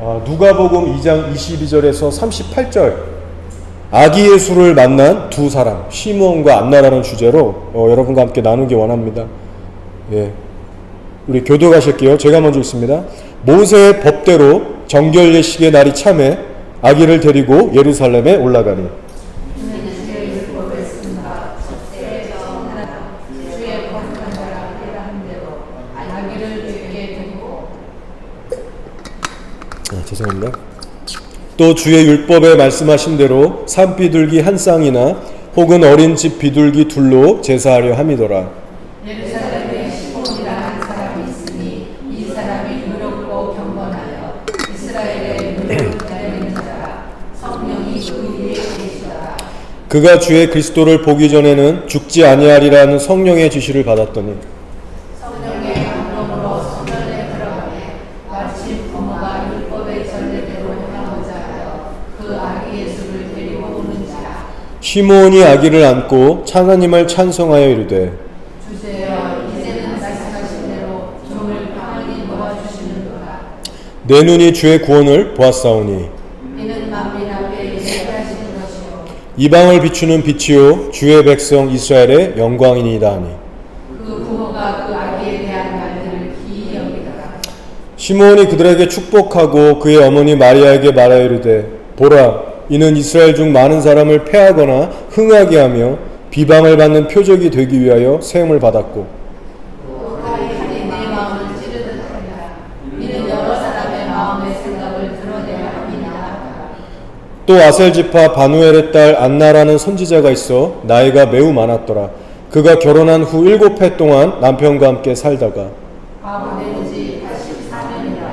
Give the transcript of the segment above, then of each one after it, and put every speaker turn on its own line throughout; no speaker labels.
누가복음 2장 22절에서 38절 아기 예수를 만난 두 사람 시므온과 안나라는 주제로 여러분과 함께 나누기 원합니다. 우리 교도가실게요. 제가 먼저 읽습니다. 모세의 법대로 정결 예식의 날이 참해 아기를 데리고 예루살렘에 올라가니 죄송합니다. 또 주의 율법에 말씀하신 대로 산 비둘기 한 쌍이나 혹은 어린 집 비둘기 둘로 제사하려 함이더라.
예루살렘에 시몬이라 한 사람이 있으니 이 사람이 노력고 경건하여 이스라엘의 눈을 기다리는 자라. 성령이 그 위에 계시더라.
그가 주의 그리스도를 보기 전에는 죽지 아니하리라는 성령의 지시를 받았더니
성령의 감동으로 소년에 들어가매 마침 부모가 율법의 전례대로 행하고자 하여 그 아기 예수를 데리고 오는지라.
시므온이 아기를 안고 하나님을 찬송하여 이르되
주세여 이제는 말씀하신 대로 종을 평안히 놓아주시는도다.
내 눈이 주의 구원을 보았사오니
이는 만민 앞에 예배하시는 것이요
이방을 비추는 빛이요 주의 백성 이스라엘의 영광이니이다 하니
그 부모가 그 아기에 대한 말들을 기이 여기다가
시므온이 그들에게 축복하고 그의 어머니 마리아에게 말하여 이르되 보라 이는 이스라엘 중 많은 사람을 패하거나 흥하게 하며 비방을 받는 표적이 되기 위하여 세움을 받았고
하리 내 마음을 찌르듯하리라. 이는 여러 사람의 마음의 생각을 드러내야 함이니라.
또 아셀지파 바누엘의 딸 안나라는 선지자가 있어 나이가 매우 많았더라. 그가 결혼한 후 7해 동안 남편과 함께 살다가
과부된 지 84년이라.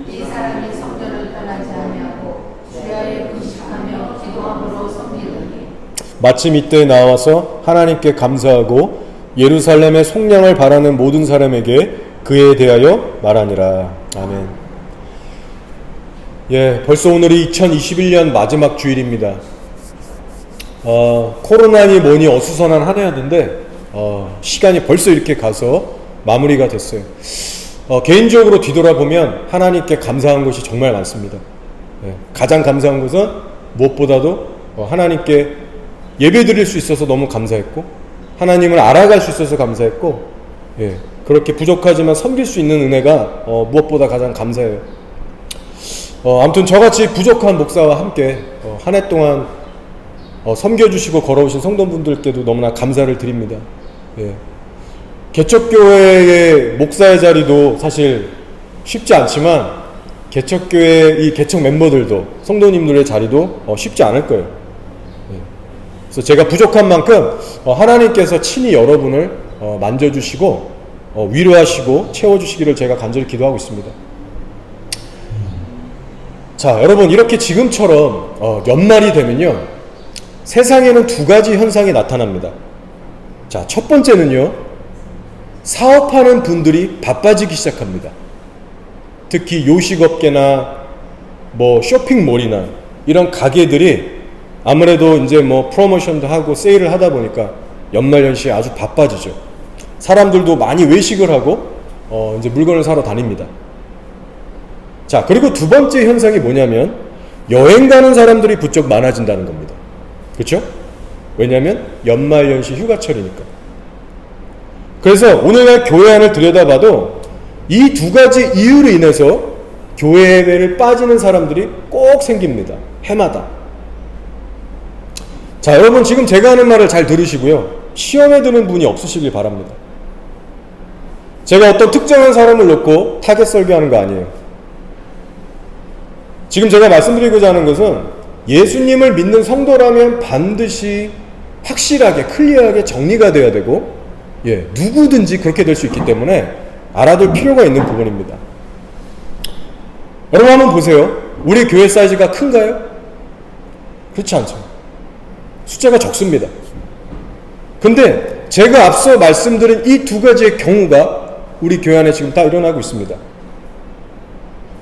이 사람이 성전을 떠나지 아니하고 주야에 금식하며 기도함으로 섬기더니
마침 이때 나와서 하나님께 감사하고 예루살렘의 속량을 바라는 모든 사람에게 그에 대하여 말하니라. 아멘. 벌써 오늘이 2021년 마지막 주일입니다. 코로나니 뭐니 어수선한 한 해였는데 시간이 벌써 이렇게 가서 마무리가 됐어요. 개인적으로 뒤돌아보면 하나님께 감사한 것이 정말 많습니다. 가장 감사한 것은 무엇보다도 하나님께 예배드릴 수 있어서 너무 감사했고 하나님을 알아갈 수 있어서 감사했고 그렇게 부족하지만 섬길 수 있는 은혜가 무엇보다 가장 감사해요. 아무튼 저같이 부족한 목사와 함께 한 해 동안 섬겨주시고 걸어오신 성도분들께도 너무나 감사를 드립니다. 개척교회의 목사의 자리도 사실 쉽지 않지만 개척교회 이 개척 멤버들도 성도님들의 자리도 쉽지 않을 거예요. 그래서 제가 부족한 만큼 하나님께서 친히 여러분을 만져주시고 위로하시고 채워주시기를 제가 간절히 기도하고 있습니다. 자, 여러분 이렇게 지금처럼 연말이 되면요 세상에는 두 가지 현상이 나타납니다. 자, 첫 번째는요 사업하는 분들이 바빠지기 시작합니다. 특히 요식업계나 쇼핑몰이나 이런 가게들이 아무래도 이제 프로모션도 하고 세일을 하다 보니까 연말연시에 아주 바빠지죠. 사람들도 많이 외식을 하고 이제 물건을 사러 다닙니다. 자, 그리고 두 번째 현상이 뭐냐면 여행 가는 사람들이 부쩍 많아진다는 겁니다. 그렇죠? 왜냐하면 연말연시 휴가철이니까. 그래서 오늘날 교회 안을 들여다봐도 이 두 가지 이유로 인해서 교회 예배를 빠지는 사람들이 꼭 생깁니다. 해마다. 자, 여러분 지금 제가 하는 말을 잘 들으시고요. 시험에 드는 분이 없으시길 바랍니다. 제가 어떤 특정한 사람을 놓고 타겟 설교하는 거 아니에요. 지금 제가 말씀드리고자 하는 것은 예수님을 믿는 성도라면 반드시 확실하게 클리어하게 정리가 돼야 되고 누구든지 그렇게 될 수 있기 때문에 알아둘 필요가 있는 부분입니다. 여러분 한번 보세요. 우리 교회 사이즈가 큰가요? 그렇지 않죠. 숫자가 적습니다. 근데 제가 앞서 말씀드린 이 두 가지의 경우가 우리 교회 안에 지금 다 일어나고 있습니다.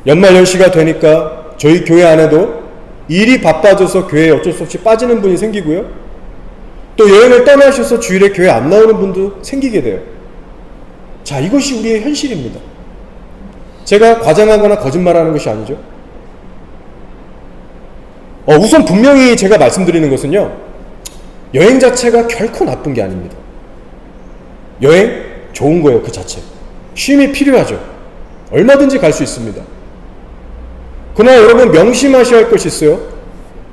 연말연시가 되니까 저희 교회 안에도 일이 바빠져서 교회에 어쩔 수 없이 빠지는 분이 생기고요. 또 여행을 떠나셔서 주일에 교회 안 나오는 분도 생기게 돼요. 자, 이것이 우리의 현실입니다. 제가 과장하거나 거짓말하는 것이 아니죠. 우선 분명히 제가 말씀드리는 것은요, 여행 자체가 결코 나쁜 게 아닙니다. 여행 좋은 거예요. 그 자체 쉼이 필요하죠. 얼마든지 갈 수 있습니다. 그러나 여러분 명심하셔야 할 것이 있어요.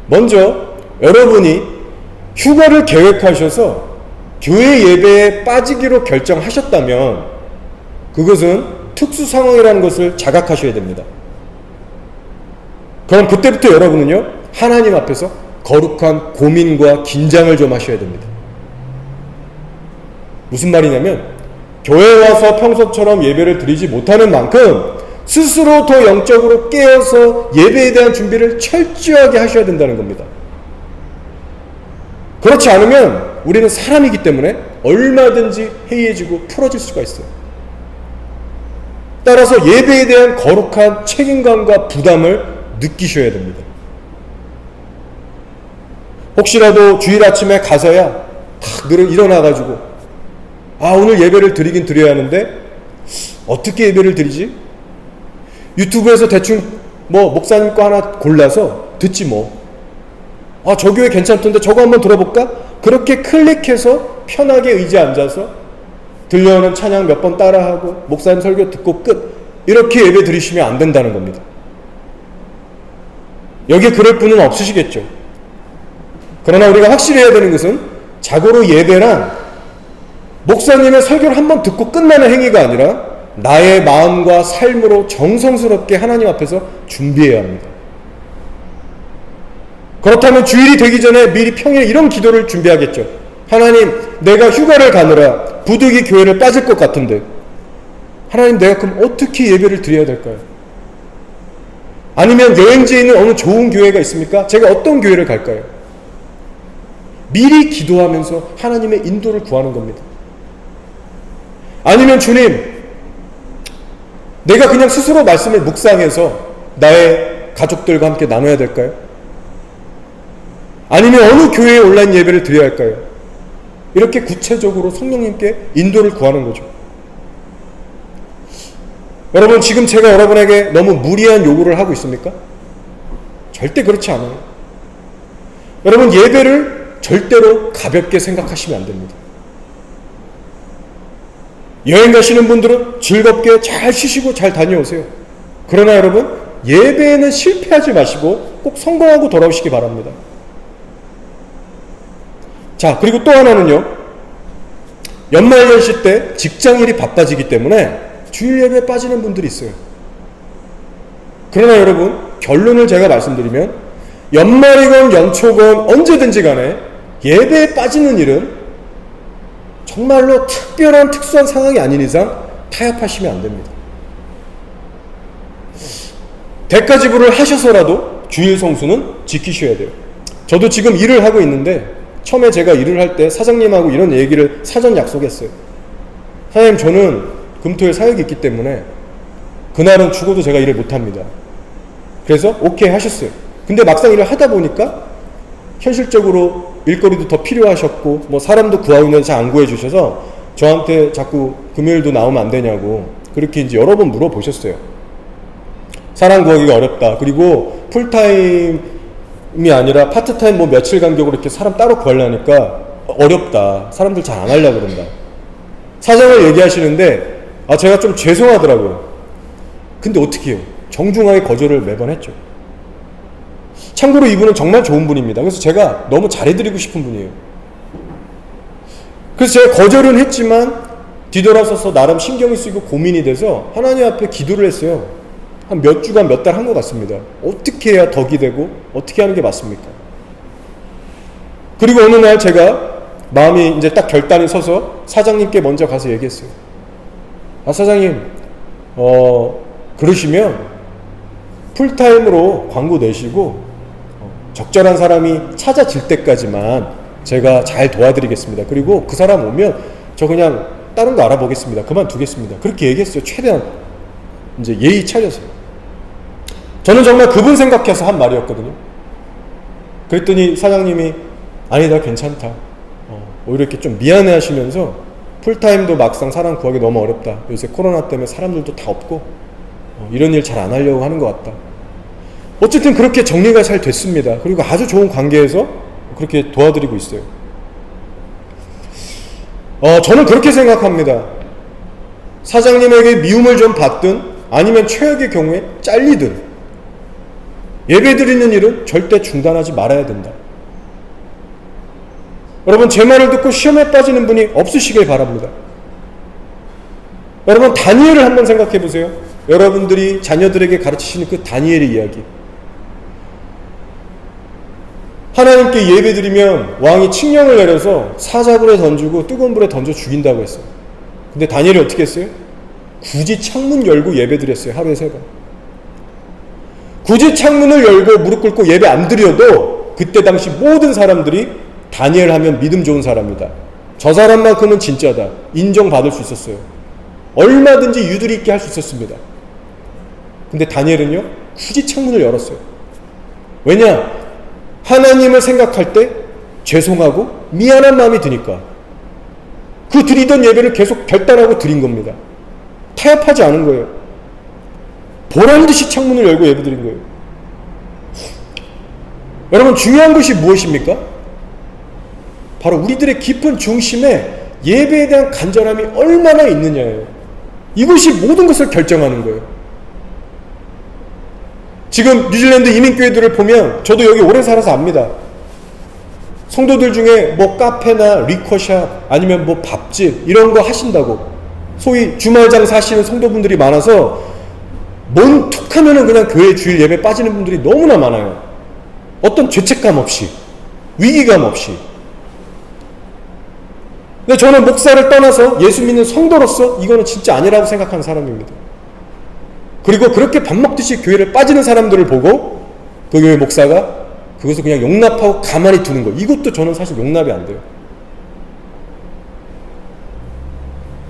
먼저 여러분이 휴가를 계획하셔서 교회 예배에 빠지기로 결정하셨다면 그것은 특수 상황이라는 것을 자각하셔야 됩니다. 그럼 그때부터 여러분은요, 하나님 앞에서 거룩한 고민과 긴장을 좀 하셔야 됩니다. 무슨 말이냐면, 교회 와서 평소처럼 예배를 드리지 못하는 만큼 스스로 더 영적으로 깨어서 예배에 대한 준비를 철저하게 하셔야 된다는 겁니다. 그렇지 않으면 우리는 사람이기 때문에 얼마든지 해이해지고 풀어질 수가 있어요. 따라서 예배에 대한 거룩한 책임감과 부담을 느끼셔야 됩니다. 혹시라도 주일 아침에 가서야 탁 일어나가지고 오늘 예배를 드리긴 드려야 하는데 어떻게 예배를 드리지? 유튜브에서 대충 목사님 거 하나 골라서 듣지 뭐. 저 교회 괜찮던데 저거 한번 들어볼까? 그렇게 클릭해서 편하게 의지에 앉아서 들려오는 찬양 몇 번 따라하고 목사님 설교 듣고 끝. 이렇게 예배 드리시면 안 된다는 겁니다. 여기 그럴 분은 없으시겠죠. 그러나 우리가 확실히 해야 되는 것은 자고로 예배란 목사님의 설교를 한번 듣고 끝나는 행위가 아니라 나의 마음과 삶으로 정성스럽게 하나님 앞에서 준비해야 합니다. 그렇다면 주일이 되기 전에 미리 평일에 이런 기도를 준비하겠죠. 하나님, 내가 휴가를 가느라 부득이 교회를 빠질 것 같은데 하나님, 내가 그럼 어떻게 예배를 드려야 될까요? 아니면 여행지에 있는 어느 좋은 교회가 있습니까? 제가 어떤 교회를 갈까요? 미리 기도하면서 하나님의 인도를 구하는 겁니다. 아니면 주님, 내가 그냥 스스로 말씀을 묵상해서 나의 가족들과 함께 나눠야 될까요? 아니면 어느 교회에 온라인 예배를 드려야 할까요? 이렇게 구체적으로 성령님께 인도를 구하는 거죠. 여러분, 지금 제가 여러분에게 너무 무리한 요구를 하고 있습니까? 절대 그렇지 않아요. 여러분, 예배를 절대로 가볍게 생각하시면 안 됩니다. 여행 가시는 분들은 즐겁게 잘 쉬시고 잘 다녀오세요. 그러나 여러분, 예배에는 실패하지 마시고 꼭 성공하고 돌아오시기 바랍니다. 자, 그리고 또 하나는요, 연말연시 때 직장일이 바빠지기 때문에 주일 예배에 빠지는 분들이 있어요. 그러나 여러분, 결론을 제가 말씀드리면 연말이건 연초건 언제든지 간에 예배에 빠지는 일은 정말로 특별한 특수한 상황이 아닌 이상 타협하시면 안 됩니다. 대가 지불을 하셔서라도 주일 성수는 지키셔야 돼요. 저도 지금 일을 하고 있는데 처음에 제가 일을 할 때 사장님하고 이런 얘기를 사전 약속했어요. 사장님, 저는 금토일 사역이 있기 때문에 그날은 죽어도 제가 일을 못합니다. 그래서 오케이 하셨어요. 근데 막상 일을 하다 보니까 현실적으로 일거리도 더 필요하셨고 사람도 구하고 있는데 잘 안 구해주셔서 저한테 자꾸 금요일도 나오면 안 되냐고 그렇게 이제 여러 번 물어보셨어요. 사람 구하기가 어렵다. 그리고 풀타임이 아니라 파트타임 며칠 간격으로 이렇게 사람 따로 구하려니까 어렵다. 사람들 잘 안 하려고 그런다. 사정을 얘기하시는데 제가 좀 죄송하더라고요. 근데 어떻게 해요? 정중하게 거절을 매번 했죠. 참고로 이분은 정말 좋은 분입니다. 그래서 제가 너무 잘해드리고 싶은 분이에요. 그래서 제가 거절은 했지만 뒤돌아서서 나름 신경이 쓰이고 고민이 돼서 하나님 앞에 기도를 했어요. 한 몇 주간 몇 달 한 것 같습니다. 어떻게 해야 덕이 되고 어떻게 하는 게 맞습니까? 그리고 어느 날 제가 마음이 이제 딱 결단이 서서 사장님께 먼저 가서 얘기했어요. 사장님, 그러시면 풀타임으로 광고 내시고 적절한 사람이 찾아질 때까지만 제가 잘 도와드리겠습니다. 그리고 그 사람 오면 저 그냥 다른 거 알아보겠습니다. 그만두겠습니다. 그렇게 얘기했어요. 최대한 이제 예의 차려서. 저는 정말 그분 생각해서 한 말이었거든요. 그랬더니 사장님이 아니다, 괜찮다. 오히려 이렇게 좀 미안해 하시면서 풀타임도 막상 사람 구하기 너무 어렵다. 요새 코로나 때문에 사람들도 다 없고 이런 일 잘 안 하려고 하는 것 같다. 어쨌든 그렇게 정리가 잘 됐습니다. 그리고 아주 좋은 관계에서 그렇게 도와드리고 있어요. 저는 그렇게 생각합니다. 사장님에게 미움을 좀 받든 아니면 최악의 경우에 잘리든 예배 드리는 일은 절대 중단하지 말아야 된다. 여러분, 제 말을 듣고 시험에 빠지는 분이 없으시길 바랍니다. 여러분, 다니엘을 한번 생각해 보세요. 여러분들이 자녀들에게 가르치시는 그 다니엘의 이야기. 하나님께 예배드리면 왕이 칙령을 내려서 사자굴에 던지고 뜨거운 불에 던져 죽인다고 했어요. 근데 다니엘이 어떻게 했어요? 굳이 창문 열고 예배드렸어요. 하루에 3번. 굳이 창문을 열고 무릎 꿇고 예배 안 드려도 그때 당시 모든 사람들이 다니엘 하면 믿음 좋은 사람이다, 저 사람만큼은 진짜다, 인정받을 수 있었어요. 얼마든지 유두리 있게 할 수 있었습니다. 근데 다니엘은요, 굳이 창문을 열었어요. 왜냐? 하나님을 생각할 때 죄송하고 미안한 마음이 드니까. 그 드리던 예배를 계속 결단하고 드린 겁니다. 타협하지 않은 거예요. 보란듯이 창문을 열고 예배 드린 거예요. 여러분, 중요한 것이 무엇입니까? 바로 우리들의 깊은 중심에 예배에 대한 간절함이 얼마나 있느냐예요. 이것이 모든 것을 결정하는 거예요. 지금 뉴질랜드 이민교회들을 보면 저도 여기 오래 살아서 압니다. 성도들 중에 뭐 카페나 리커샵 아니면 뭐 밥집 이런 거 하신다고, 소위 주말 장사 하시는 성도분들이 많아서 뭔 툭하면은 그냥 교회 주일 예배 빠지는 분들이 너무나 많아요. 어떤 죄책감 없이, 위기감 없이. 근데 저는 목사를 떠나서 예수 믿는 성도로서 이거는 진짜 아니라고 생각하는 사람입니다. 그리고 그렇게 밥 먹듯이 교회를 빠지는 사람들을 보고 그 교회 목사가 그것을 그냥 용납하고 가만히 두는 거, 이것도 저는 사실 용납이 안 돼요.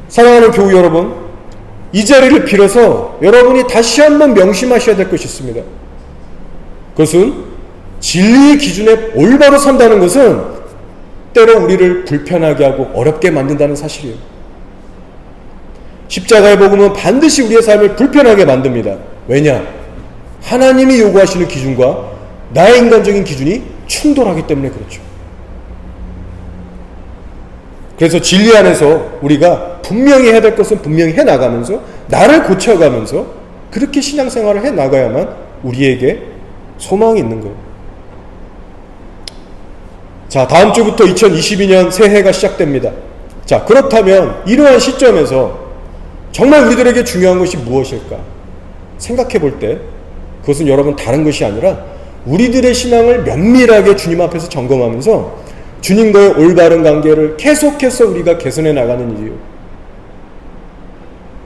사랑하는 교우 여러분, 이 자리를 빌어서 여러분이 다시 한번 명심하셔야 될 것이 있습니다. 그것은 진리의 기준에 올바로 선다는 것은 때로 우리를 불편하게 하고 어렵게 만든다는 사실이에요. 십자가의 복음은 반드시 우리의 삶을 불편하게 만듭니다. 왜냐? 하나님이 요구하시는 기준과 나의 인간적인 기준이 충돌하기 때문에 그렇죠. 그래서 진리 안에서 우리가 분명히 해야 될 것은 분명히 해나가면서 나를 고쳐가면서 그렇게 신앙생활을 해나가야만 우리에게 소망이 있는 거예요. 자, 다음 주부터 2022년 새해가 시작됩니다. 자, 그렇다면 이러한 시점에서 정말 우리들에게 중요한 것이 무엇일까? 생각해 볼 때 그것은 여러분 다른 것이 아니라 우리들의 신앙을 면밀하게 주님 앞에서 점검하면서 주님과의 올바른 관계를 계속해서 우리가 개선해 나가는 일이에요.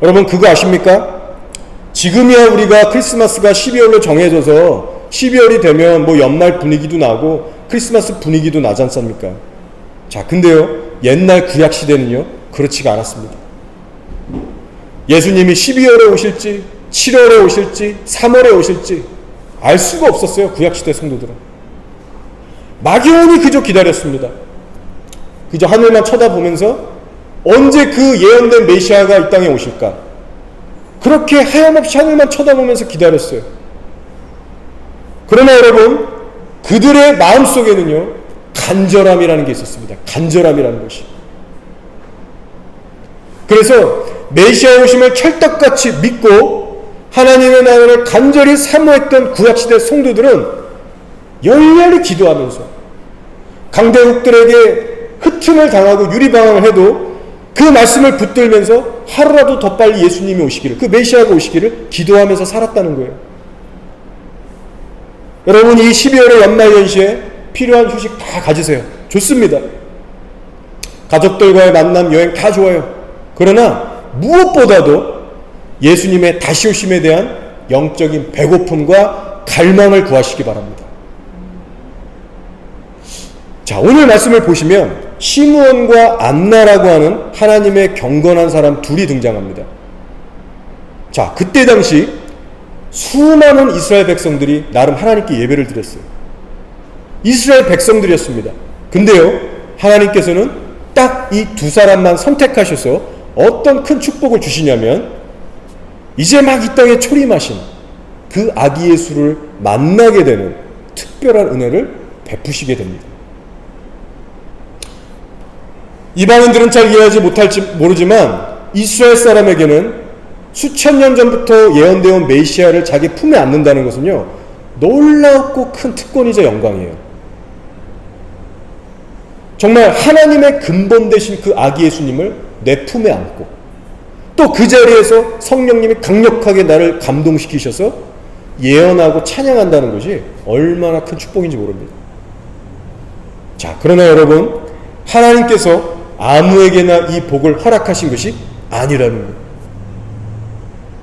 여러분, 그거 아십니까? 지금이야 우리가 크리스마스가 12월로 정해져서 12월이 되면 뭐 연말 분위기도 나고 크리스마스 분위기도 나지 않습니까? 자, 근데요, 옛날 구약 시대는요 그렇지가 않았습니다. 예수님이 12월에 오실지 7월에 오실지 3월에 오실지 알 수가 없었어요. 구약시대 성도들은 막연히 그저 기다렸습니다. 그저 하늘만 쳐다보면서 언제 그 예언된 메시아가 이 땅에 오실까, 그렇게 하염없이 하늘만 쳐다보면서 기다렸어요. 그러나 여러분, 그들의 마음속에는요 간절함이라는 게 있었습니다. 간절함이라는 것이. 그래서 메시아의 오심을 찰떡같이 믿고 하나님의 나라를 간절히 사모했던 구약시대 성도들은 열렬히 기도하면서 강대국들에게 흑침을 당하고 유리방황을 해도 그 말씀을 붙들면서 하루라도 더 빨리 예수님이 오시기를, 그 메시아가 오시기를 기도하면서 살았다는 거예요. 여러분, 이 12월의 연말연시에 필요한 휴식 다 가지세요. 좋습니다. 가족들과의 만남, 여행 다 좋아요. 그러나 무엇보다도 예수님의 다시 오심에 대한 영적인 배고픔과 갈망을 구하시기 바랍니다. 자, 오늘 말씀을 보시면 시므온과 안나라고 하는 하나님의 경건한 사람 둘이 등장합니다. 자, 그때 당시 수많은 이스라엘 백성들이 나름 하나님께 예배를 드렸어요. 이스라엘 백성들이었습니다. 근데요, 하나님께서는 딱 이 두 사람만 선택하셔서 어떤 큰 축복을 주시냐면 이제 막 이 땅에 초림하신 그 아기 예수를 만나게 되는 특별한 은혜를 베푸시게 됩니다. 이방인들은 잘 이해하지 못할지 모르지만 이스라엘 사람에게는 수천 년 전부터 예언되어 온 메시아를 자기 품에 안는다는 것은요, 놀랍고 큰 특권이자 영광이에요. 정말 하나님의 근본 되신 그 아기 예수님을 내 품에 안고 또 그 자리에서 성령님이 강력하게 나를 감동시키셔서 예언하고 찬양한다는 것이 얼마나 큰 축복인지 모릅니다. 자, 그러나 여러분, 하나님께서 아무에게나 이 복을 허락하신 것이 아니라는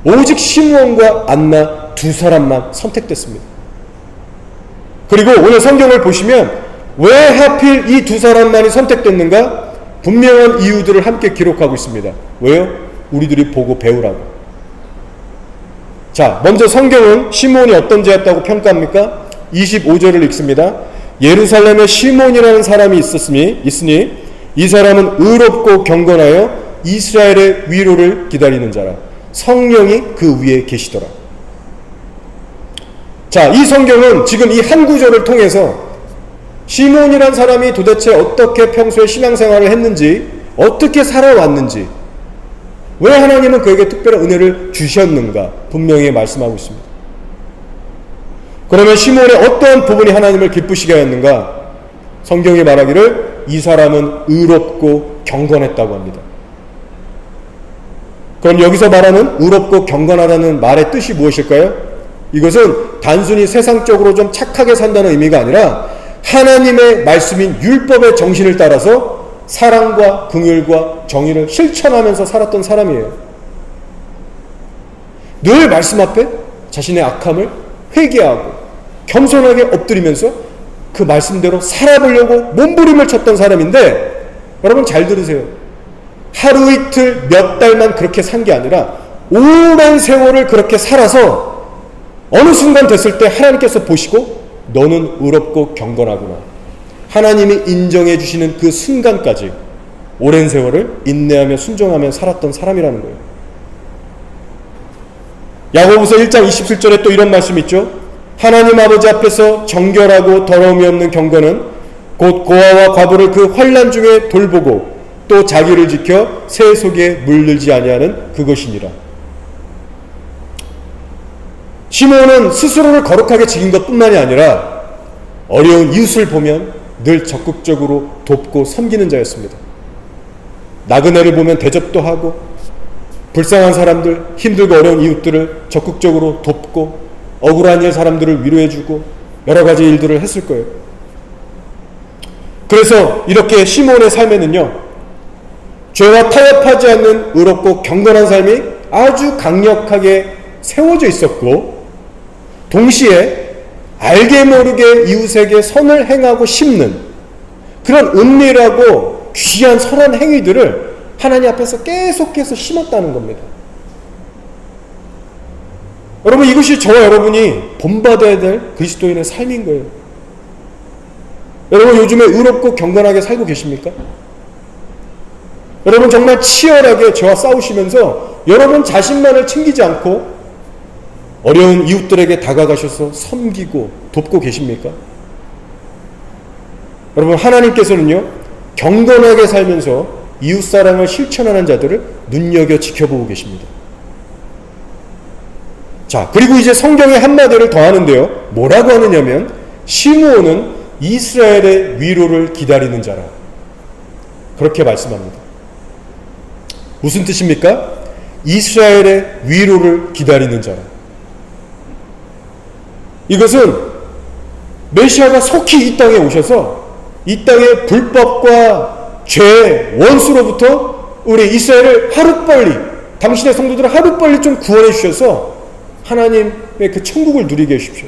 거예요. 오직 시므온과 안나 두 사람만 선택됐습니다. 그리고 오늘 성경을 보시면 왜 하필 이 두 사람만이 선택됐는가? 분명한 이유들을 함께 기록하고 있습니다. 왜요? 우리들이 보고 배우라고. 자, 먼저 성경은 시므온이 어떤 자였다고 평가합니까? 25절을 읽습니다. 예루살렘에 시므온이라는 사람이 있으니 이 사람은 의롭고 경건하여 이스라엘의 위로를 기다리는 자라. 성령이 그 위에 계시더라. 자, 이 성경은 지금 이 한 구절을 통해서 시므온이라는 사람이 도대체 어떻게 평소에 신앙생활을 했는지, 어떻게 살아왔는지, 왜 하나님은 그에게 특별한 은혜를 주셨는가 분명히 말씀하고 있습니다. 그러면 시므온의 어떠한 부분이 하나님을 기쁘시게 하였는가? 성경이 말하기를 이 사람은 의롭고 경건했다고 합니다. 그럼 여기서 말하는 의롭고 경건하다는 말의 뜻이 무엇일까요? 이것은 단순히 세상적으로 좀 착하게 산다는 의미가 아니라 하나님의 말씀인 율법의 정신을 따라서 사랑과 긍휼과 정의를 실천하면서 살았던 사람이에요. 늘 말씀 앞에 자신의 악함을 회개하고 겸손하게 엎드리면서 그 말씀대로 살아보려고 몸부림을 쳤던 사람인데, 여러분 잘 들으세요. 하루 이틀 몇 달만 그렇게 산 게 아니라 오랜 세월을 그렇게 살아서 어느 순간 됐을 때 하나님께서 보시고 너는 의롭고 경건하구나, 하나님이 인정해 주시는 그 순간까지 오랜 세월을 인내하며 순종하며 살았던 사람이라는 거예요. 야고보서 1장 27절에 또 이런 말씀이 있죠. 하나님 아버지 앞에서 정결하고 더러움이 없는 경건은 곧 고아와 과부를 그 환난 중에 돌보고 또 자기를 지켜 새 속에 물들지 아니하는 그것이니라. 시므온은 스스로를 거룩하게 지킨 것뿐만이 아니라 어려운 이웃을 보면 늘 적극적으로 돕고 섬기는 자였습니다. 나그네를 보면 대접도 하고 불쌍한 사람들, 힘들고 어려운 이웃들을 적극적으로 돕고 억울한 일 사람들을 위로해주고 여러 가지 일들을 했을 거예요. 그래서 이렇게 시므온의 삶에는요, 죄와 타협하지 않는 의롭고 경건한 삶이 아주 강력하게 세워져 있었고, 동시에 알게 모르게 이웃에게 선을 행하고 심는 그런 은밀하고 귀한 선한 행위들을 하나님 앞에서 계속해서 심었다는 겁니다. 여러분, 이것이 저와 여러분이 본받아야 될 그리스도인의 삶인 거예요. 여러분, 요즘에 의롭고 경건하게 살고 계십니까? 여러분, 정말 치열하게 죄와 싸우시면서 여러분 자신만을 챙기지 않고 어려운 이웃들에게 다가가셔서 섬기고 돕고 계십니까? 여러분, 하나님께서는요, 경건하게 살면서 이웃사랑을 실천하는 자들을 눈여겨 지켜보고 계십니다. 자, 그리고 이제 성경의 한마디를 더하는데요, 뭐라고 하느냐면 시므온은 이스라엘의 위로를 기다리는 자라, 그렇게 말씀합니다. 무슨 뜻입니까? 이스라엘의 위로를 기다리는 자라. 이것은 메시아가 속히 이 땅에 오셔서 이 땅의 불법과 죄, 원수로부터 우리 이스라엘을 하루빨리, 당신의 성도들을 하루빨리 좀 구원해 주셔서 하나님의 그 천국을 누리게 해주십시오.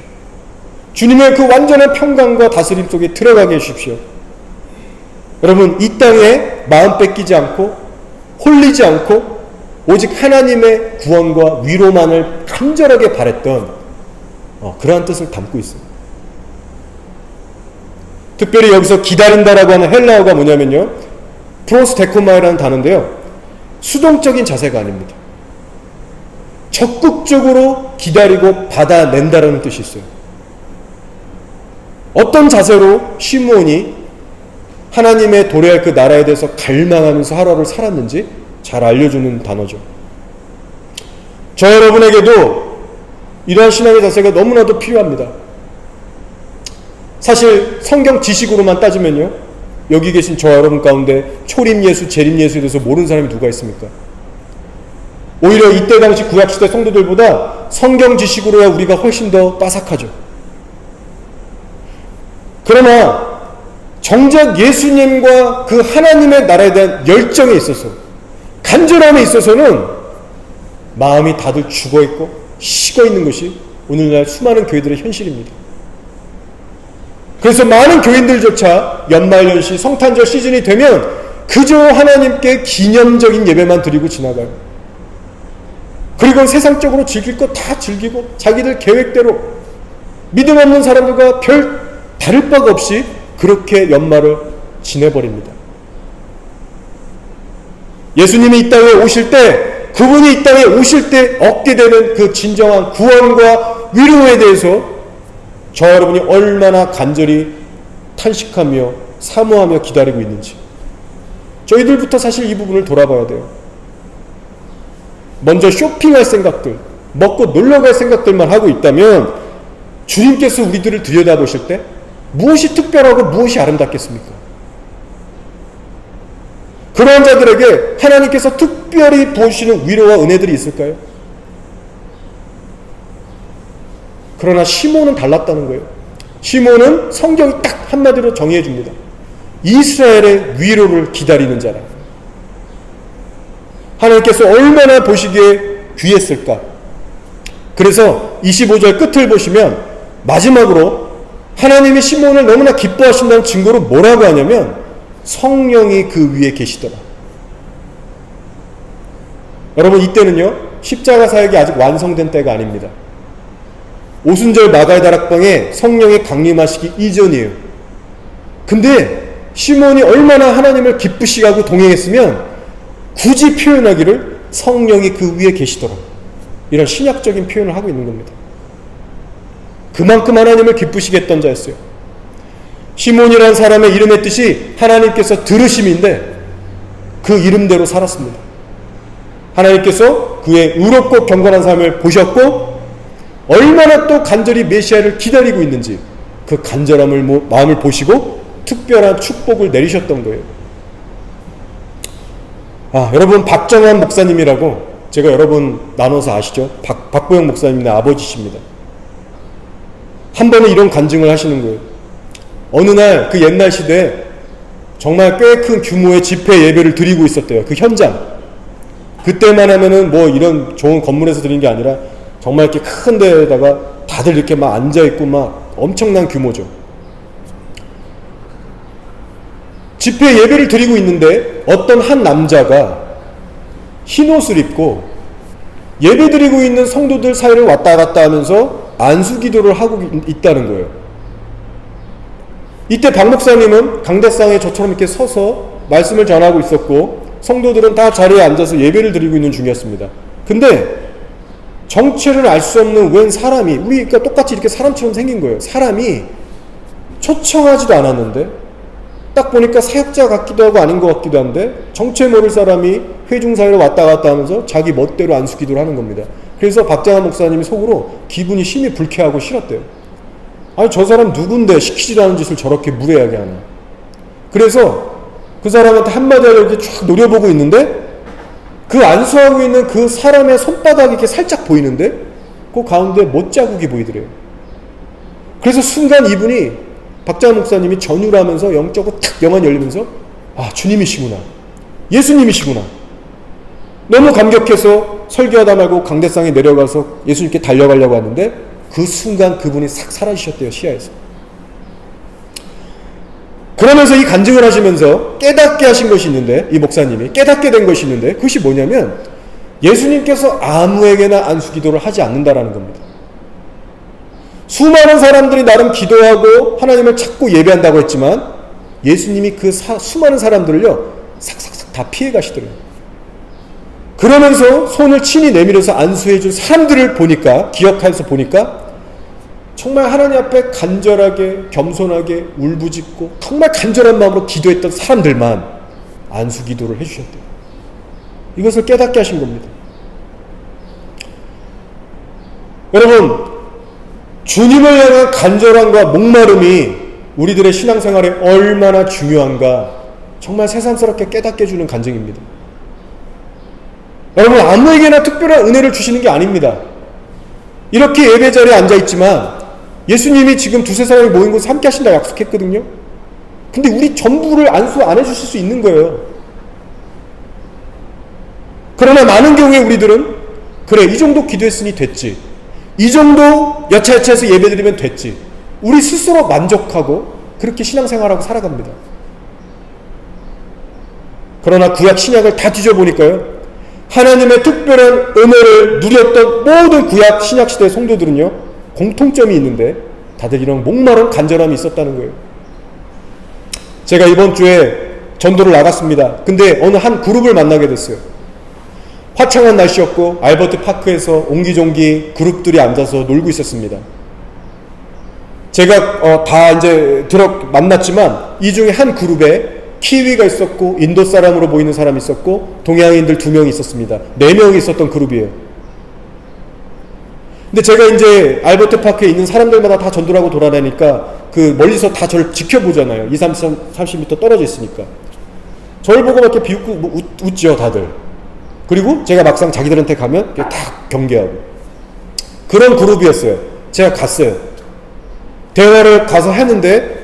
주님의 그 완전한 평강과 다스림 속에 들어가게 해주십시오. 여러분, 이 땅에 마음 뺏기지 않고 홀리지 않고 오직 하나님의 구원과 위로만을 간절하게 바랬던 그러한 뜻을 담고 있습니다. 특별히 여기서 기다린다라고 하는 헬라어가 뭐냐면요, 프로스테코마이라는 단어인데요, 수동적인 자세가 아닙니다. 적극적으로 기다리고 받아낸다라는 뜻이 있어요. 어떤 자세로 시므온이 하나님의 도래할 그 나라에 대해서 갈망하면서 하루를 살았는지 잘 알려주는 단어죠. 저 여러분에게도 이러한 신앙의 자세가 너무나도 필요합니다. 사실 성경 지식으로만 따지면요, 여기 계신 저 여러분 가운데 초림 예수, 재림 예수에 대해서 모르는 사람이 누가 있습니까? 오히려 이때 당시 구약시대 성도들보다 성경 지식으로야 우리가 훨씬 더 빠삭하죠. 그러나 정작 예수님과 그 하나님의 나라에 대한 열정에 있어서, 간절함에 있어서는 마음이 다들 죽어있고 식어있는 것이 오늘날 수많은 교회들의 현실입니다. 그래서 많은 교인들조차 연말연시 성탄절 시즌이 되면 그저 하나님께 기념적인 예배만 드리고 지나가요. 그리고 세상적으로 즐길 거 다 즐기고 자기들 계획대로 믿음 없는 사람들과 별 다를 바가 없이 그렇게 연말을 지내버립니다. 예수님이 이 땅에 오실 때, 그분이 이 땅에 오실 때 얻게 되는 그 진정한 구원과 위로에 대해서 저 여러분이 얼마나 간절히 탄식하며 사모하며 기다리고 있는지 저희들부터 사실 이 부분을 돌아봐야 돼요. 먼저 쇼핑할 생각들, 먹고 놀러갈 생각들만 하고 있다면 주님께서 우리들을 들여다보실 때 무엇이 특별하고 무엇이 아름답겠습니까? 그러한 자들에게 하나님께서 특별히 부어주시는 위로와 은혜들이 있을까요? 그러나 시몬은 달랐다는 거예요. 시몬은 성경이 딱 한마디로 정의해 줍니다. 이스라엘의 위로를 기다리는 자라. 하나님께서 얼마나 보시기에 귀했을까. 그래서 25절 끝을 보시면 마지막으로 하나님이 시몬을 너무나 기뻐하신다는 증거로 뭐라고 하냐면 성령이 그 위에 계시더라. 여러분, 이때는요 십자가 사역이 아직 완성된 때가 아닙니다. 오순절 마가의 다락방에 성령이 강림하시기 이전이에요. 근데 시몬이 얼마나 하나님을 기쁘시게 하고 동행했으면 굳이 표현하기를 성령이 그 위에 계시더라, 이런 신약적인 표현을 하고 있는 겁니다. 그만큼 하나님을 기쁘시게 했던 자였어요. 시몬이라는 사람의 이름의 뜻이 하나님께서 들으심인데 그 이름대로 살았습니다. 하나님께서 그의 의롭고 경건한 삶을 보셨고 얼마나 또 간절히 메시아를 기다리고 있는지 그 간절함을 마음을 보시고 특별한 축복을 내리셨던 거예요. 여러분, 박정환 목사님이라고 제가 여러분 나눠서 아시죠? 박보영 목사님의 아버지십니다. 한 번은 이런 간증을 하시는 거예요. 어느 날 그 옛날 시대에 정말 꽤 큰 규모의 집회 예배를 드리고 있었대요. 그 현장. 그때만 하면은 뭐 이런 좋은 건물에서 드리는 게 아니라 정말 이렇게 큰 데에다가 다들 이렇게 막 앉아있고 막 엄청난 규모죠. 집회 예배를 드리고 있는데 어떤 한 남자가 흰옷을 입고 예배 드리고 있는 성도들 사이를 왔다 갔다 하면서 안수기도를 하고 있다는 거예요. 이때 박 목사님은 강대상에 저처럼 이렇게 서서 말씀을 전하고 있었고 성도들은 다 자리에 앉아서 예배를 드리고 있는 중이었습니다. 근데 정체를 알 수 없는 웬 사람이, 우리가 똑같이 이렇게 사람처럼 생긴 거예요. 사람이 초청하지도 않았는데 딱 보니까 사역자 같기도 하고 아닌 것 같기도 한데 정체 모를 사람이 회중 사이로 왔다 갔다 하면서 자기 멋대로 안수기도를 하는 겁니다. 그래서 박장한 목사님이 속으로 기분이 심히 불쾌하고 싫었대요. 아니, 저 사람 누군데 시키지도 않은 짓을 저렇게 무례하게 하나. 그래서 그 사람한테 한마디 하려고 이렇게 쫙 노려보고 있는데 그 안수하고 있는 그 사람의 손바닥이 이렇게 살짝 보이는데 그 가운데 못자국이 보이더래요. 그래서 순간 이분이, 박장한 목사님이 전율을 하면서 영적으로 탁 영안이 열리면서 주님이시구나, 예수님이시구나, 너무 감격해서 설교하다 말고 강대상에 내려가서 예수님께 달려가려고 하는데 그 순간 그분이 싹 사라지셨대요, 시야에서. 그러면서 이 간증을 하시면서 깨닫게 하신 것이 있는데, 이 목사님이 깨닫게 된 것이 있는데 그것이 뭐냐면 예수님께서 아무에게나 안수기도를 하지 않는다라는 겁니다. 수많은 사람들이 나름 기도하고 하나님을 찾고 예배한다고 했지만 예수님이 그 수많은 사람들을요 싹싹싹 다 피해 가시더래요. 그러면서 손을 친히 내밀어서 안수해 준 사람들을 보니까, 기억해서 보니까 정말 하나님 앞에 간절하게 겸손하게 울부짖고 정말 간절한 마음으로 기도했던 사람들만 안수 기도를 해주셨대요. 이것을 깨닫게 하신 겁니다. 여러분, 주님을 향한 간절함과 목마름이 우리들의 신앙생활에 얼마나 중요한가 정말 새삼스럽게 깨닫게 해주는 간증입니다. 여러분, 아무에게나 특별한 은혜를 주시는 게 아닙니다. 이렇게 예배 자리에 앉아있지만 예수님이 지금 두세 사람이 모인 곳에 함께 하신다 약속했거든요. 근데 우리 전부를 안수 안 해주실 수 있는 거예요. 그러나 많은 경우에 우리들은 그래, 이 정도 기도했으니 됐지, 이 정도 여차여차해서 예배드리면 됐지, 우리 스스로 만족하고 그렇게 신앙생활하고 살아갑니다. 그러나 구약 신약을 다 뒤져보니까요, 하나님의 특별한 은혜를 누렸던 모든 구약 신약 시대의 성도들은요 공통점이 있는데 다들 이런 목마른 간절함이 있었다는 거예요. 제가 이번 주에 전도를 나갔습니다. 근데 어느 한 그룹을 만나게 됐어요. 화창한 날씨였고 알버트 파크에서 옹기종기 그룹들이 앉아서 놀고 있었습니다. 제가 다 이제 만났지만 이 중에 한 그룹에 키위가 있었고 인도 사람으로 보이는 사람이 있었고 동양인들 2명이 있었습니다. 4명이 있었던 그룹이에요. 근데 제가 이제 알버트 파크에 있는 사람들마다 다 전도를 하고 돌아다니까 그 멀리서 다 저를 지켜보잖아요. 30m 떨어져 있으니까. 저를 보고 막 이렇게 비웃고 웃죠, 다들. 그리고 제가 막상 자기들한테 가면 다 경계하고. 그런 그룹이었어요. 제가 갔어요. 대화를 가서 했는데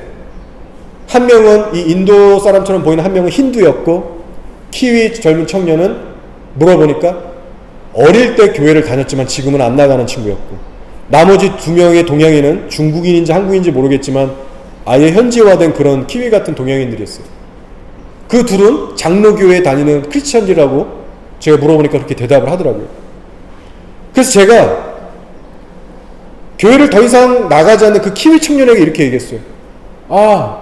한 명은 이 인도 사람처럼 보이는 한 명은 힌두였고 키위 젊은 청년은 물어보니까 어릴 때 교회를 다녔지만 지금은 안 나가는 친구였고, 나머지 2명의 동양인은 중국인인지 한국인인지 모르겠지만 아예 현지화된 그런 키위 같은 동양인들이었어요. 그 둘은 장로교회에 다니는 크리스천들이라고 제가 물어보니까 그렇게 대답을 하더라고요. 그래서 제가 교회를 더 이상 나가지 않는 그 키위 청년에게 이렇게 얘기했어요. 아,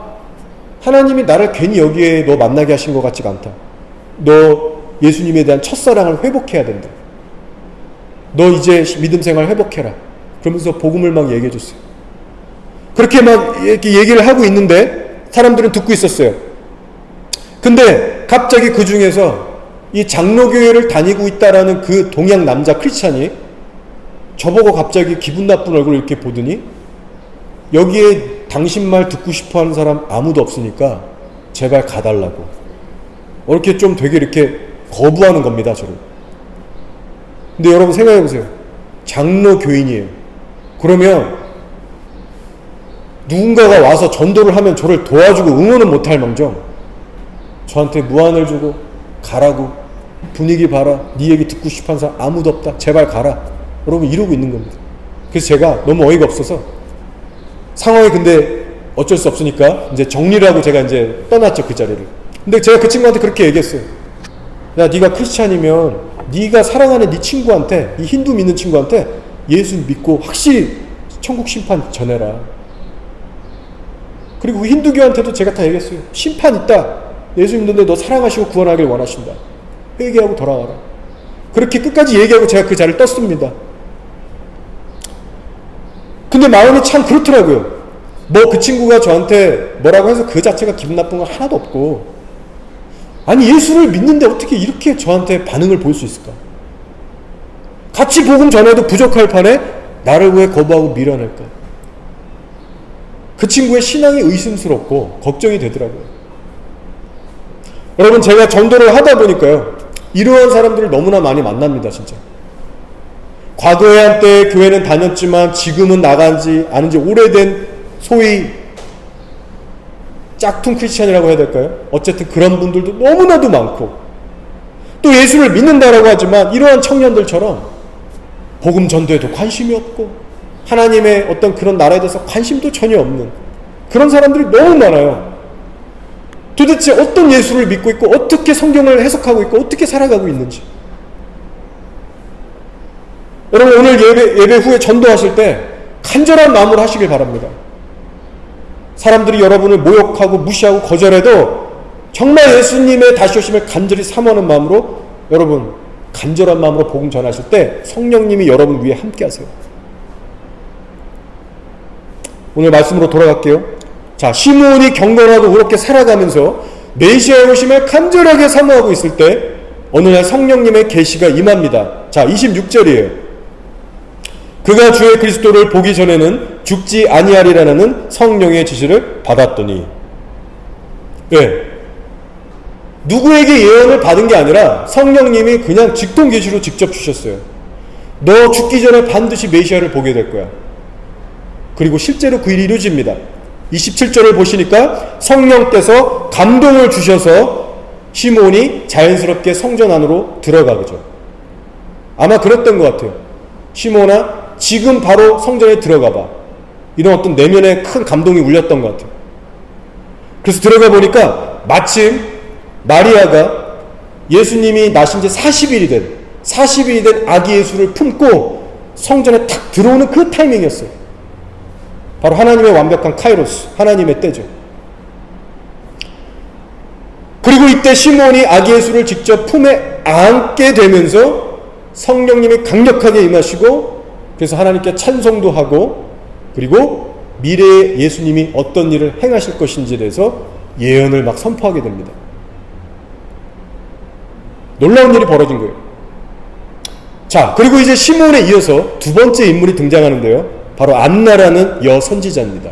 하나님이 나를 괜히 여기에 너 만나게 하신 것 같지가 않다. 너 예수님에 대한 첫사랑을 회복해야 된다. 너 이제 믿음 생활 회복해라. 그러면서 복음을 막 얘기해 줬어요. 그렇게 막 이렇게 얘기를 하고 있는데 사람들은 듣고 있었어요. 근데 갑자기 그 중에서 이 장로교회를 다니고 있다라는 그 동양 남자 크리스찬이 저보고 갑자기 기분 나쁜 얼굴을 이렇게 보더니 여기에 당신 말 듣고 싶어 하는 사람 아무도 없으니까 제발 가달라고. 이렇게 좀 되게 이렇게 거부하는 겁니다, 저를. 근데 여러분 생각해 보세요. 장로 교인이에요. 그러면 누군가가 와서 전도를 하면 저를 도와주고 응원은 못할 망정 저한테 무안을 주고 가라고, 분위기 봐라, 네 얘기 듣고 싶어하는 사람 아무도 없다, 제발 가라, 여러분 이러고 있는 겁니다. 그래서 제가 너무 어이가 없어서 상황이 근데 어쩔 수 없으니까 이제 정리를 하고 제가 이제 떠났죠, 그 자리를. 근데 제가 그 친구한테 그렇게 얘기했어요. 야, 네가 크리스찬이면 네가 사랑하는 네 친구한테, 이 힌두 믿는 친구한테 예수 믿고 확실히 천국 심판 전해라. 그리고 그 힌두교한테도 제가 다 얘기했어요. 심판 있다. 예수 믿는데 너 사랑하시고 구원하길 원하신다. 회개하고 돌아와라. 그렇게 끝까지 얘기하고 제가 그 자리를 떴습니다. 근데 마음이 참 그렇더라고요. 뭐 그 친구가 저한테 뭐라고 해서 그 자체가 기분 나쁜 건 하나도 없고, 아니 예수를 믿는데 어떻게 이렇게 저한테 반응을 보일 수 있을까? 같이 복음 전해도 부족할 판에 나를 왜 거부하고 밀어낼까? 그 친구의 신앙이 의심스럽고 걱정이 되더라고요. 여러분, 제가 전도를 하다 보니까요, 이러한 사람들을 너무나 많이 만납니다. 진짜 과거에 한때 교회는 다녔지만 지금은 나간지 아는지 오래된 소위 짝퉁 크리스찬이라고 해야 될까요? 어쨌든 그런 분들도 너무나도 많고, 또 예수를 믿는다라고 하지만 이러한 청년들처럼 복음 전도에도 관심이 없고 하나님의 어떤 그런 나라에 대해서 관심도 전혀 없는 그런 사람들이 너무 많아요. 도대체 어떤 예수를 믿고 있고 어떻게 성경을 해석하고 있고 어떻게 살아가고 있는지. 여러분, 오늘 예배 후에 전도하실 때 간절한 마음으로 하시길 바랍니다. 사람들이 여러분을 모욕하고 무시하고 거절해도 정말 예수님의 다시 오심을 간절히 사모하는 마음으로, 여러분 간절한 마음으로 복음 전하실 때 성령님이 여러분 위에 함께 하세요. 오늘 말씀으로 돌아갈게요. 자, 시므온이 경건하고 그렇게 살아가면서 메시아의 오심을 간절하게 사모하고 있을 때 어느 날 성령님의 계시가 임합니다. 자, 26절이에요. 그가 주의 그리스도를 보기 전에는 죽지 아니하리라는 성령의 지시를 받았더니, 예, 누구에게 예언을 받은 게 아니라 성령님이 그냥 직통계시로 직접 주셨어요. 너 죽기 전에 반드시 메시아를 보게 될 거야. 그리고 실제로 그 일이 이루어집니다. 27절을 보시니까 성령께서 감동을 주셔서 시므온이 자연스럽게 성전 안으로 들어가죠. 아마 그랬던 것 같아요. 시므온아, 지금 바로 성전에 들어가 봐. 이런 어떤 내면에 큰 감동이 울렸던 것 같아요. 그래서 들어가 보니까 마침 마리아가 예수님이 나신 지 40일이 된 아기 예수를 품고 성전에 탁 들어오는 그 타이밍이었어요. 바로 하나님의 완벽한 카이로스, 하나님의 때죠. 그리고 이때 시므온이 아기 예수를 직접 품에 안게 되면서 성령님이 강력하게 임하시고, 그래서 하나님께 찬송도 하고, 그리고 미래의 예수님이 어떤 일을 행하실 것인지에 대해서 예언을 막 선포하게 됩니다. 놀라운 일이 벌어진 거예요. 자, 그리고 이제 시므온에 이어서 두 번째 인물이 등장하는데요. 바로 안나라는 여선지자입니다.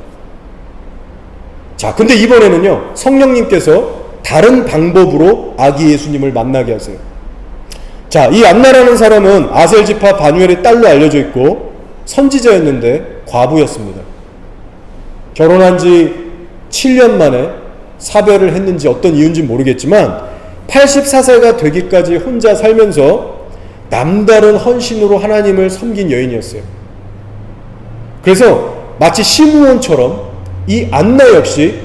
자, 근데 이번에는요, 성령님께서 다른 방법으로 아기 예수님을 만나게 하세요. 자, 이 안나라는 사람은 아셀지파 바누엘의 딸로 알려져 있고 선지자였는데 과부였습니다. 결혼한 지 7년 만에 사별을 했는지 어떤 이유인지 모르겠지만 84세가 되기까지 혼자 살면서 남다른 헌신으로 하나님을 섬긴 여인이었어요. 그래서 마치 시므온처럼 이 안나 역시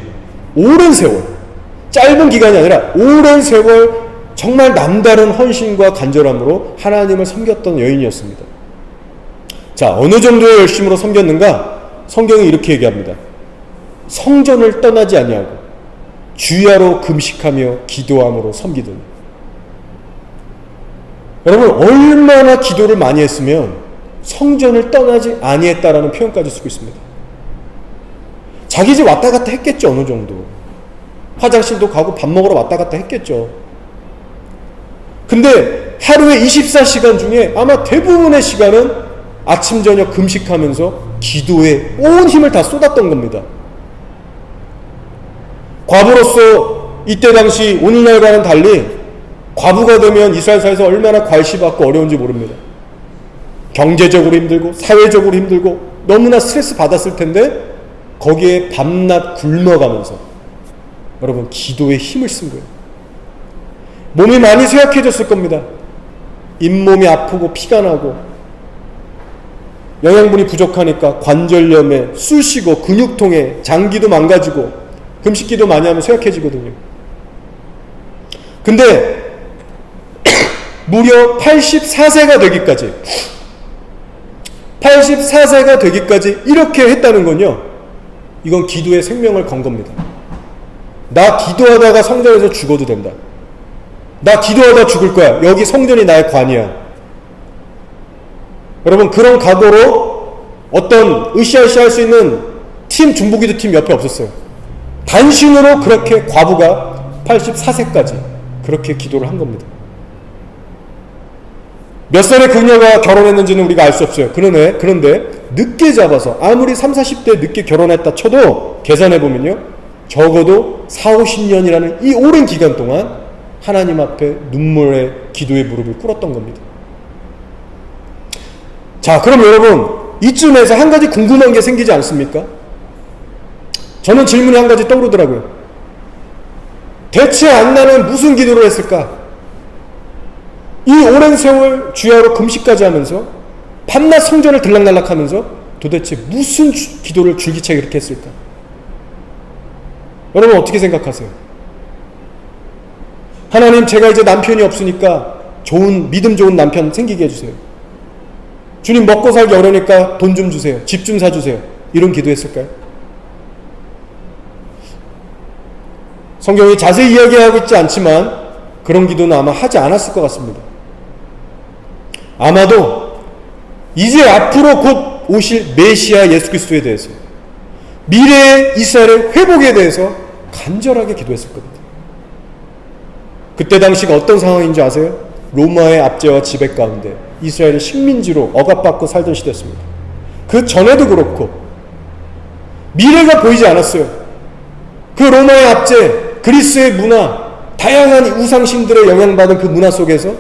오랜 세월, 짧은 기간이 아니라 오랜 세월 정말 남다른 헌신과 간절함으로 하나님을 섬겼던 여인이었습니다. 자, 어느 정도의 열심으로 섬겼는가? 성경이 이렇게 얘기합니다. 성전을 떠나지 아니하고 주야로 금식하며 기도함으로 섬기더니. 여러분, 얼마나 기도를 많이 했으면 성전을 떠나지 아니했다라는 표현까지 쓰고 있습니다. 자기 집 왔다 갔다 했겠죠. 어느 정도 화장실도 가고 밥 먹으러 왔다 갔다 했겠죠. 근데 하루에 24시간 중에 아마 대부분의 시간은 아침 저녁 금식하면서 기도에 온 힘을 다 쏟았던 겁니다. 과부로서 이때 당시 오늘날과는 달리 과부가 되면 이스라엘 사회에서 얼마나 괄시받고 어려운지 모릅니다. 경제적으로 힘들고 사회적으로 힘들고 너무나 스트레스 받았을 텐데 거기에 밤낮 굶어가면서 여러분 기도에 힘을 쓴 거예요. 몸이 많이 쇠약해졌을 겁니다. 잇몸이 아프고 피가 나고 영양분이 부족하니까 관절염에 쑤시고 근육통에 장기도 망가지고 금식기도 많이 하면 쇠약해지거든요. 근데 무려 84세가 되기까지 이렇게 했다는 건요, 이건 기도의 생명을 건 겁니다. 나 기도하다가 성전에서 죽어도 된다. 나 기도하다 죽을 거야. 여기 성전이 나의 관이야. 여러분, 그런 각오로 어떤 으쌰으쌰 할 수 있는 팀, 중보기도 팀 옆에 없었어요. 단신으로 그렇게 과부가 84세까지 그렇게 기도를 한 겁니다. 몇 살에 그녀가 결혼했는지는 우리가 알 수 없어요. 그런데 늦게 잡아서 아무리 30, 40대 늦게 결혼했다 쳐도 계산해보면요, 적어도 4, 50년이라는 이 오랜 기간 동안 하나님 앞에 눈물의 기도의 무릎을 꿇었던 겁니다. 자, 그럼 여러분, 이쯤에서 한 가지 궁금한 게 생기지 않습니까? 저는 질문이 한 가지 떠오르더라고요. 대체 안나는 무슨 기도를 했을까? 이 오랜 세월 주야로 금식까지 하면서 밤낮 성전을 들락날락하면서 도대체 무슨 기도를 줄기차게 이렇게 했을까? 여러분 어떻게 생각하세요? 하나님, 제가 이제 남편이 없으니까 믿음 좋은 남편 생기게 해주세요. 주님, 먹고 살기 어려우니까 돈 좀 주세요. 집 좀 사주세요. 이런 기도했을까요? 성경이 자세히 이야기하고 있지 않지만 그런 기도는 아마 하지 않았을 것 같습니다. 아마도 이제 앞으로 곧 오실 메시아 예수 그리스도에 대해서 미래의 이스라엘의 회복에 대해서 간절하게 기도했을 겁니다. 그때 당시가 어떤 상황인지 아세요? 로마의 압제와 지배 가운데 이스라엘이 식민지로 억압받고 살던 시대였습니다. 그 전에도 그렇고 미래가 보이지 않았어요. 그 로마의 압제, 그리스의 문화, 다양한 우상신들의 영향받은 그 문화 속에서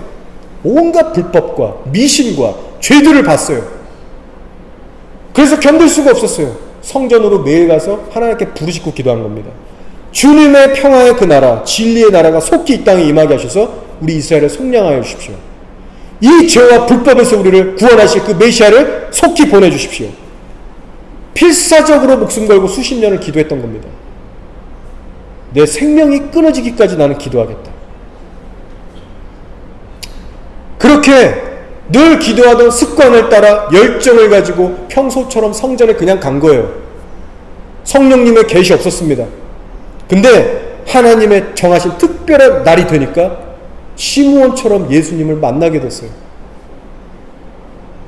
온갖 불법과 미신과 죄들을 봤어요. 그래서 견딜 수가 없었어요. 성전으로 매일 가서 하나님께 부르짖고 기도한 겁니다. 주님의 평화의 그 나라, 진리의 나라가 속히 이 땅에 임하게 하셔서 우리 이스라엘을 속량하여 주십시오. 이 죄와 불법에서 우리를 구원하실 그 메시아를 속히 보내주십시오. 필사적으로 목숨 걸고 수십 년을 기도했던 겁니다. 내 생명이 끊어지기까지 나는 기도하겠다. 그렇게 늘 기도하던 습관을 따라 열정을 가지고 평소처럼 성전에 그냥 간 거예요. 성령님의 계시 없었습니다. 근데 하나님의 정하신 특별한 날이 되니까 시므온처럼 예수님을 만나게 됐어요.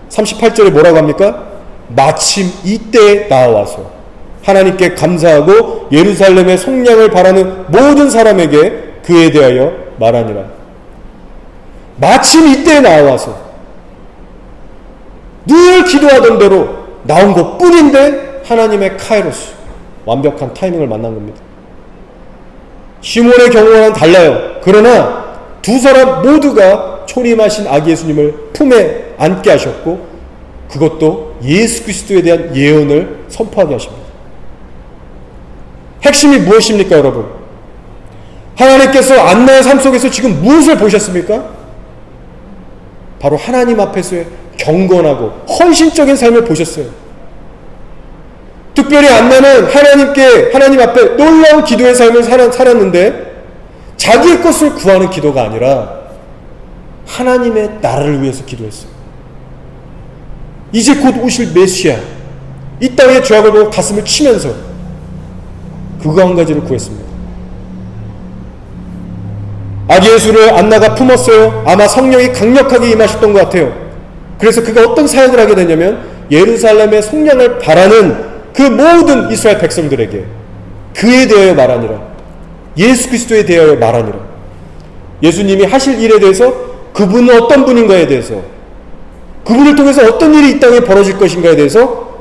38절에 뭐라고 합니까? 마침 이때에 나와서 하나님께 감사하고 예루살렘의 속량을 바라는 모든 사람에게 그에 대하여 말하니라. 마침 이때에 나와서 늘 기도하던 대로 나온 것 뿐인데 하나님의 카이로스, 완벽한 타이밍을 만난 겁니다. 시몬의 경우와는 달라요. 그러나 두 사람 모두가 초림하신 아기 예수님을 품에 안게 하셨고 그것도 예수 그리스도에 대한 예언을 선포하게 하십니다. 핵심이 무엇입니까, 여러분? 하나님께서 안나의 삶 속에서 지금 무엇을 보셨습니까? 바로 하나님 앞에서의 경건하고 헌신적인 삶을 보셨어요. 특별히 안나는 하나님 앞에 놀라운 기도의 삶을 살았는데 자기의 것을 구하는 기도가 아니라 하나님의 나라를 위해서 기도했어요. 이제 곧 오실 메시아, 이 땅의 죄악을 보고 가슴을 치면서 그거 한 가지를 구했습니다. 아기 예수를 안나가 품었어요. 아마 성령이 강력하게 임하셨던 것 같아요. 그래서 그가 어떤 사역을 하게 되냐면 예루살렘의 속량을 바라는 그 모든 이스라엘 백성들에게 그에 대하여 말하니라, 예수 그리스도에 대하여 말하니라, 예수님이 하실 일에 대해서, 그분은 어떤 분인가에 대해서, 그분을 통해서 어떤 일이 이 땅에 벌어질 것인가에 대해서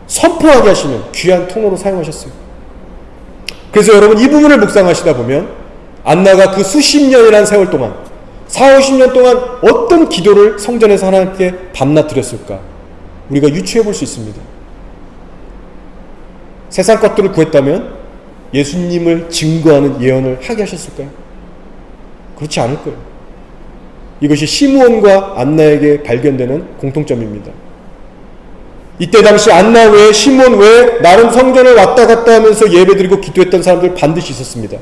선포하게 하시는 귀한 통로로 사용하셨어요. 그래서 여러분, 이 부분을 묵상하시다 보면 안나가 그 수십 년이라는 세월 동안 40-50년 동안 어떤 기도를 성전에서 하나님께 밤낮 드렸을까 우리가 유추해 볼 수 있습니다. 세상 것들을 구했다면 예수님을 증거하는 예언을 하게 하셨을까요? 그렇지 않을 거예요. 이것이 시므온과 안나에게 발견되는 공통점입니다. 이때 당시 안나 외에, 시므온 외에 나름 성전을 왔다 갔다 하면서 예배드리고 기도했던 사람들 반드시 있었습니다.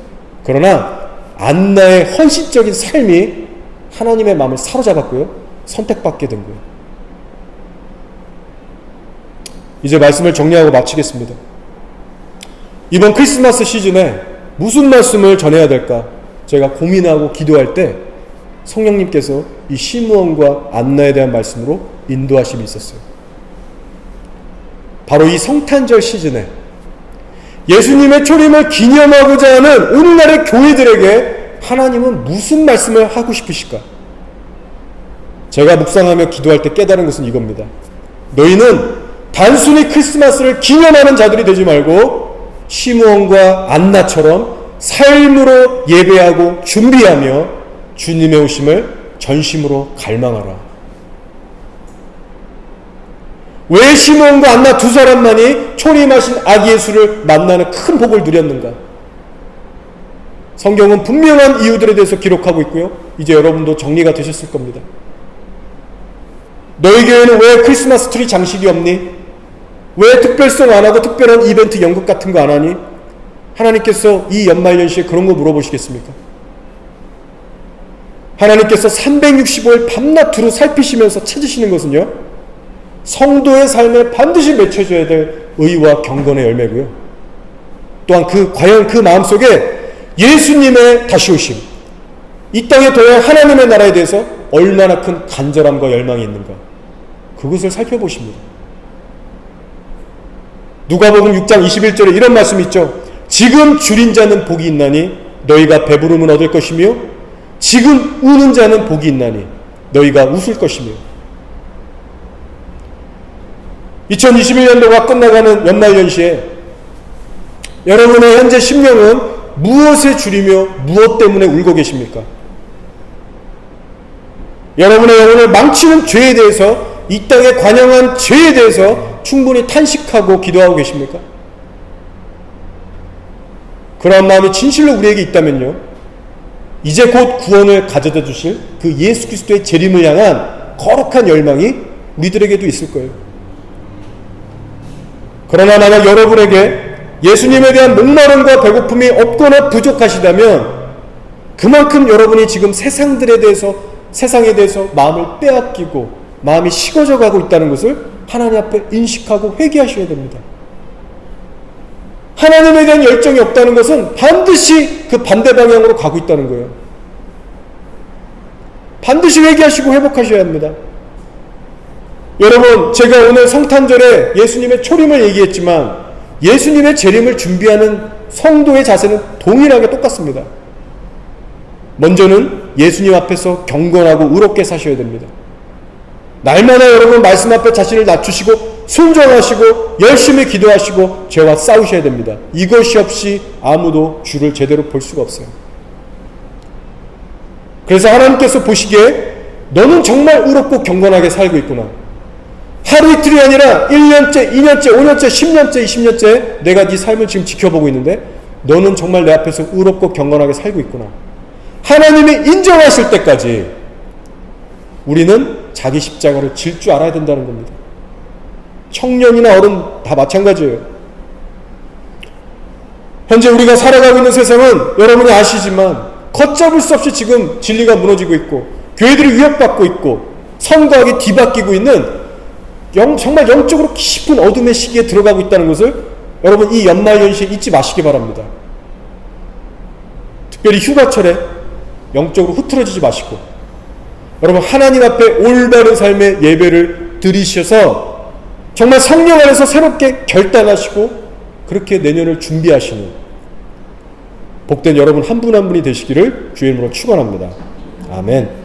그러나 안나의 헌신적인 삶이 하나님의 마음을 사로잡았고요, 선택받게 된 거예요. 이제 말씀을 정리하고 마치겠습니다. 이번 크리스마스 시즌에 무슨 말씀을 전해야 될까 제가 고민하고 기도할 때 성령님께서 이 시므온과 안나에 대한 말씀으로 인도하심이 있었어요. 바로 이 성탄절 시즌에 예수님의 초림을 기념하고자 하는 오늘날의 교회들에게 하나님은 무슨 말씀을 하고 싶으실까? 제가 묵상하며 기도할 때 깨달은 것은 이겁니다. 너희는 단순히 크리스마스를 기념하는 자들이 되지 말고 시므온과 안나처럼 삶으로 예배하고 준비하며 주님의 오심을 전심으로 갈망하라. 왜 시므온과 안나 두 사람만이 초림하신 아기 예수를 만나는 큰 복을 누렸는가? 성경은 분명한 이유들에 대해서 기록하고 있고요, 이제 여러분도 정리가 되셨을 겁니다. 너희 교회는 왜 크리스마스 트리 장식이 없니? 왜 특별송 안 하고 특별한 이벤트 연극 같은 거 안 하니? 하나님께서 이 연말연시에 그런 거 물어보시겠습니까? 하나님께서 365일 밤낮 두루 살피시면서 찾으시는 것은요, 성도의 삶에 반드시 맺혀져야 될 의와 경건의 열매고요, 또한 과연 그 마음속에 예수님의 다시 오심, 이 땅에 더할 하나님의 나라에 대해서 얼마나 큰 간절함과 열망이 있는가, 그것을 살펴보십니다. 누가복음 6장 21절에 이런 말씀이 있죠. 지금 줄인 자는 복이 있나니 너희가 배부름은 얻을 것이며 지금 우는 자는 복이 있나니 너희가 웃을 것이며. 2021년도가 끝나가는 연말연시에 여러분의 현재 심령은 무엇에 줄이며 무엇 때문에 울고 계십니까? 여러분의 영혼을 망치는 죄에 대해서, 이 땅에 관영한 죄에 대해서 충분히 탄식하고 기도하고 계십니까? 그러한 마음이 진실로 우리에게 있다면요, 이제 곧 구원을 가져다 주실 그 예수 그리스도의 재림을 향한 거룩한 열망이 우리들에게도 있을 거예요. 그러나 만약 여러분에게 예수님에 대한 목마름과 배고픔이 없거나 부족하시다면 그만큼 여러분이 지금 세상에 대해서 마음을 빼앗기고 마음이 식어져 가고 있다는 것을 하나님 앞에 인식하고 회개하셔야 됩니다. 하나님에 대한 열정이 없다는 것은 반드시 그 반대 방향으로 가고 있다는 거예요. 반드시 회개하시고 회복하셔야 합니다. 여러분, 제가 오늘 성탄절에 예수님의 초림을 얘기했지만 예수님의 재림을 준비하는 성도의 자세는 동일하게 똑같습니다. 먼저는 예수님 앞에서 경건하고 의롭게 사셔야 됩니다. 날마다 여러분 말씀 앞에 자신을 낮추시고 순종하시고 열심히 기도하시고 죄와 싸우셔야 됩니다. 이것이 없이 아무도 주를 제대로 볼 수가 없어요. 그래서 하나님께서 보시기에 너는 정말 의롭고 경건하게 살고 있구나. 하루 이틀이 아니라 1년째, 2년째, 5년째, 10년째, 20년째 내가 네 삶을 지금 지켜보고 있는데 너는 정말 내 앞에서 의롭고 경건하게 살고 있구나. 하나님이 인정하실 때까지 우리는 자기 십자가를 질 줄 알아야 된다는 겁니다. 청년이나 어른 다 마찬가지예요. 현재 우리가 살아가고 있는 세상은 여러분이 아시지만 걷잡을 수 없이 지금 진리가 무너지고 있고 교회들이 위협받고 있고 성과학이 뒤바뀌고 있는 정말 영적으로 깊은 어둠의 시기에 들어가고 있다는 것을 여러분 이 연말연시에 잊지 마시기 바랍니다. 특별히 휴가철에 영적으로 흐트러지지 마시고 여러분 하나님 앞에 올바른 삶의 예배를 드리셔서 정말 성령 안에서 새롭게 결단하시고 그렇게 내년을 준비하시는 복된 여러분 한 분 한 분이 되시기를 주의 이름으로 축원합니다. 아멘.